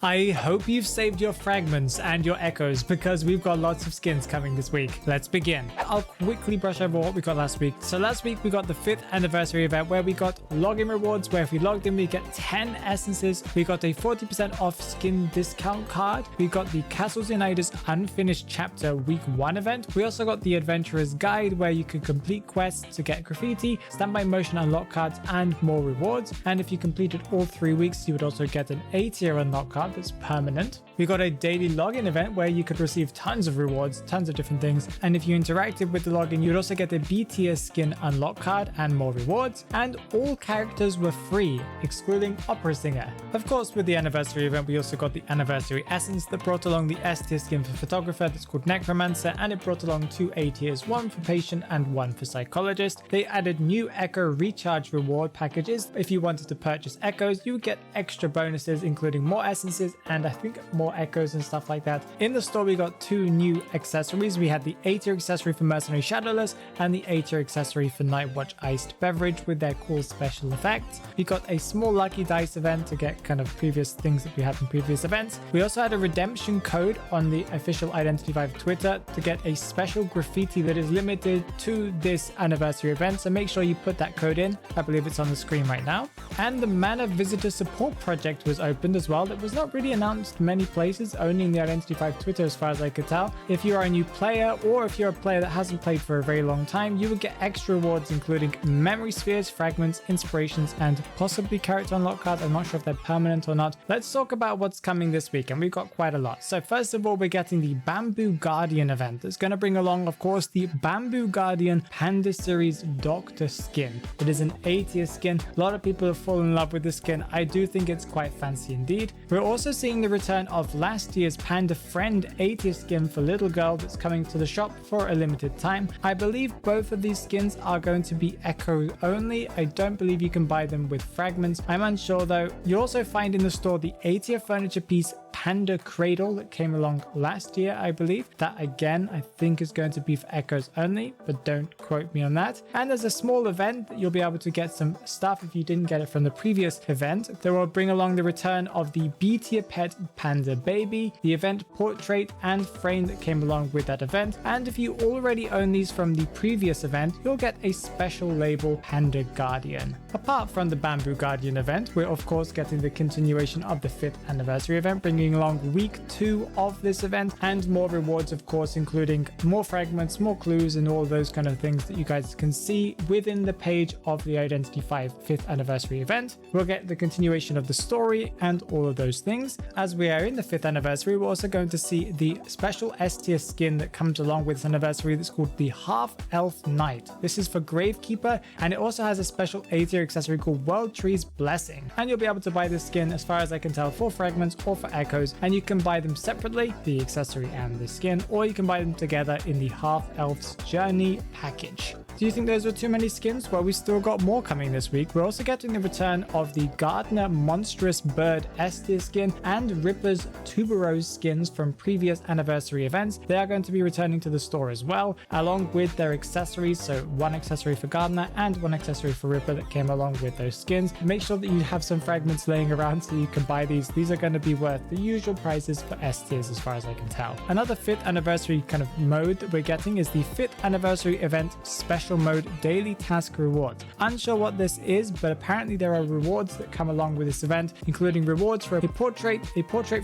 I hope you've saved your fragments and your echoes because we've got lots of skins coming this week. Let's begin. I'll quickly brush over what we got last week. So last week we got the 5th anniversary event where we got login rewards, where if we logged in we get 10 essences. We got a 40% off skin discount card. We got the Castles United Unfinished Chapter Week 1 event. We also got the Adventurer's Guide where you could complete quests to get graffiti, standby motion unlock cards, and more rewards. And if you completed all 3 weeks, you would also get an A tier unlock card that's permanent. We got a daily login event where you could receive tons of rewards, tons of different things, and if you interacted with the login, you'd also get a B tier skin unlock card and more rewards, and all characters were free, excluding Opera Singer. Of course, with the anniversary event, we also got the anniversary essence that brought along the S tier skin for photographer that's called Necromancer, and it brought along 2 A tiers, 1 for patient and 1 for psychologist. They added new Echo recharge reward packages. If you wanted to purchase echoes, you would get extra bonuses, including more essences and I think more echoes and stuff like that. In the store, we got 2 new accessories. We had the A tier accessory for Mercenary Shadowless and the A tier accessory for Nightwatch Iced Beverage with their cool special effects. We got a small lucky dice event to get kind of previous things that we had in previous events. We also had a redemption code on the official Identity 5 Twitter to get a special graffiti that is limited to this anniversary event, so make sure you put that code in. I believe it's on the screen right now. And the Mana Visitor Support Project was opened as well. That was not really announced many places, only in the Identity 5 Twitter as far as I could tell. If you are a new player or if you're a player that hasn't played for a very long time, you would get extra rewards including memory spheres, fragments, inspirations, and possibly character unlock cards. I'm not sure if they're permanent or not. Let's talk about what's coming this week, and we've got quite a lot. So first of all, we're getting the Bamboo Guardian event that's going to bring along, of course, the Bamboo Guardian Panda Series Doctor skin. It is an A tier skin. A lot of people have fallen in love with this skin. I do think it's quite fancy indeed. We're also seeing the return of last year's Panda Friend A tier skin for Little Girl that's coming to the shop for a limited time. I believe both of these skins are going to be Echo only. I don't believe you can buy them with fragments. I'm unsure though. You also find in the store the A tier furniture piece Panda Cradle that came along last year, I believe. That again, I think is going to be for Echoes only, but don't quote me on that. And there's a small event that you'll be able to get some stuff if you didn't get it from the previous event. They will bring along the return of the B tier pet Panda Baby, the event portrait and frame that came along with that event. And if you already own these from the previous event, you'll get a special label Panda Guardian. Apart from the Bamboo Guardian event, we're of course getting the continuation of the 5th anniversary event, bringing along week 2 of this event, and more rewards, of course, including more fragments, more clues, and all those kind of things that you guys can see within the page of the Identity 5 5th anniversary event. We'll get the continuation of the story and all of those things. As we are in the 5th anniversary, we're also going to see the special S tier skin that comes along with this anniversary that's called the Half Elf Knight. This is for Gravekeeper, and it also has a special A tier accessory called World Tree's Blessing. And you'll be able to buy this skin, as far as I can tell, for fragments or for echoes, and you can buy them separately, the accessory and the skin, or you can buy them together in the Half Elf's Journey package. Do you think those were too many skins? Well, we still got more coming this week. We're also getting the return of the Gardener Monstrous Bird S tier skin and Ripper's Tuberose skins from previous anniversary events. They are going to be returning to the store as well, along with their accessories. So 1 accessory for Gardener and 1 accessory for Ripper that came along with those skins. Make sure that you have some fragments laying around so you can buy these. These are going to be worth the usual prices for S tiers as far as I can tell. Another 5th anniversary kind of mode that we're getting is the 5th anniversary event special mode daily task rewards. Unsure what this is, but apparently there are rewards that come along with this event, including rewards for a portrait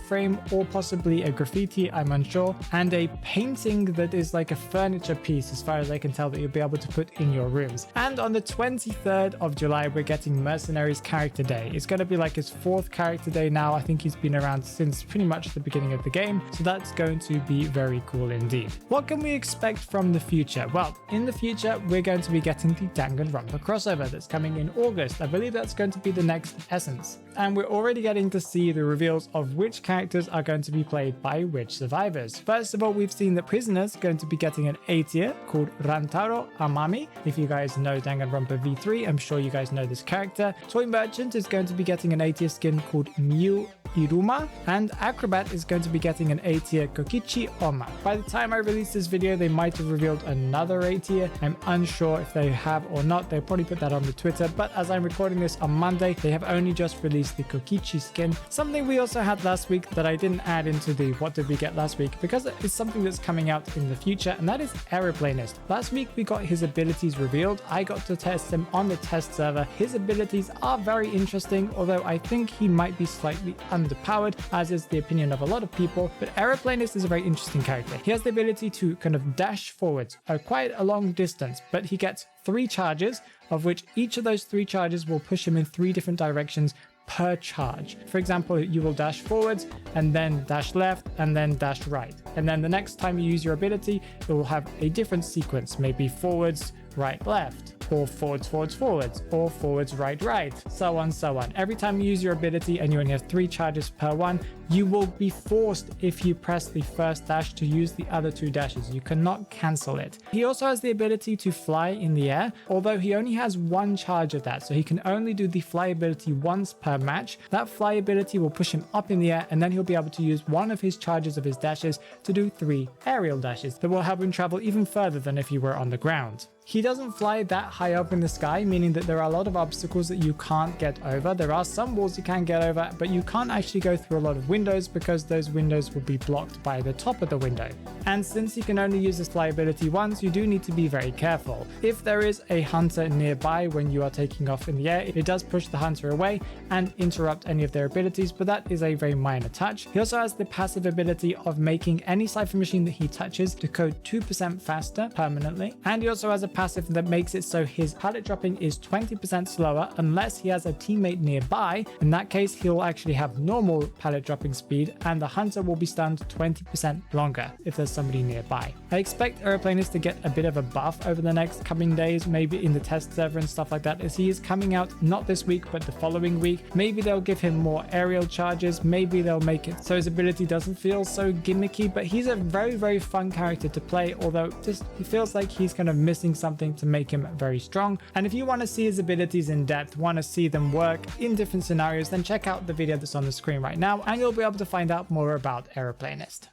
frame, or possibly a graffiti, I'm unsure, and a painting that is like a furniture piece as far as I can tell that you'll be able to put in your rooms. And on the 23rd of July, we're getting Mercenary's character day. It's going to be like his 4th character day now. I think he's been around since pretty much the beginning of the game, so that's going to be very cool indeed. What can we expect from the future? Well, in the future, we're going to be getting the Danganronpa crossover that's coming in August. I believe that's going to be the next essence. And we're already getting to see the reveals of which characters are going to be played by which survivors. First of all, we've seen that Prisoner's going to be getting an A tier called Rantaro Amami. If you guys know Danganronpa V3, I'm sure you guys know this character. Toy Merchant is going to be getting an A tier skin called Miu Iruma, and Acrobat is going to be getting an A tier Kokichi Oma. By the time I release this video, they might have revealed another A tier. I'm unsure if they have or not. They'll probably put that on the Twitter, but as I'm recording this on Monday, they have only just released the Kokichi skin, something we also had last week that I didn't add into the what did we get last week because it's something that's coming out in the future, and that is Aeroplanist. Last week we got his abilities revealed. I got to test him on the test server. His abilities are very interesting, although I think he might be slightly underpowered, as is the opinion of a lot of people, but Aeroplanist is a very interesting character. He has the ability to kind of dash forwards quite a long distance, but he gets 3 charges, of which each of those 3 charges will push him in 3 different directions per charge. For example, you will dash forwards and then dash left and then dash right. And then the next time you use your ability, it will have a different sequence, maybe forwards, right, left, or forwards, forwards, forwards, or forwards, right, right, so on, so on. Every time you use your ability and you only have 3 charges per one, you will be forced, if you press the first dash, to use the other 2 dashes. You cannot cancel it. He also has the ability to fly in the air, although he only has 1 charge of that, so he can only do the fly ability once per match. That fly ability will push him up in the air, and then he'll be able to use one of his charges of his dashes to do 3 aerial dashes that will help him travel even further than if he were on the ground. He doesn't fly that high up in the sky, meaning that there are a lot of obstacles that you can't get over. There are some walls you can get over, but you can't actually go through a lot of windows because those windows will be blocked by the top of the window. And since you can only use this fly ability once, you do need to be very careful. If there is a hunter nearby when you are taking off in the air, it does push the hunter away and interrupt any of their abilities, but that is a very minor touch. He also has the passive ability of making any cipher machine that he touches to code 2% faster permanently, and he also has a passive that makes it so his pallet dropping is 20% slower unless he has a teammate nearby. In that case, he'll actually have normal pallet dropping speed, and the hunter will be stunned 20% longer if there's somebody nearby. I expect Aeroplanist to get a bit of a buff over the next coming days, maybe in the test server and stuff like that, as he is coming out not this week but the following week. Maybe they'll give him more aerial charges, maybe they'll make it so his ability doesn't feel so gimmicky, but he's a very, very fun character to play, although just he feels like he's kind of missing something to make him very strong. And if you want to see his abilities in depth, want to see them work in different scenarios, then check out the video that's on the screen right now and you'll be able to find out more about Aeroplanist.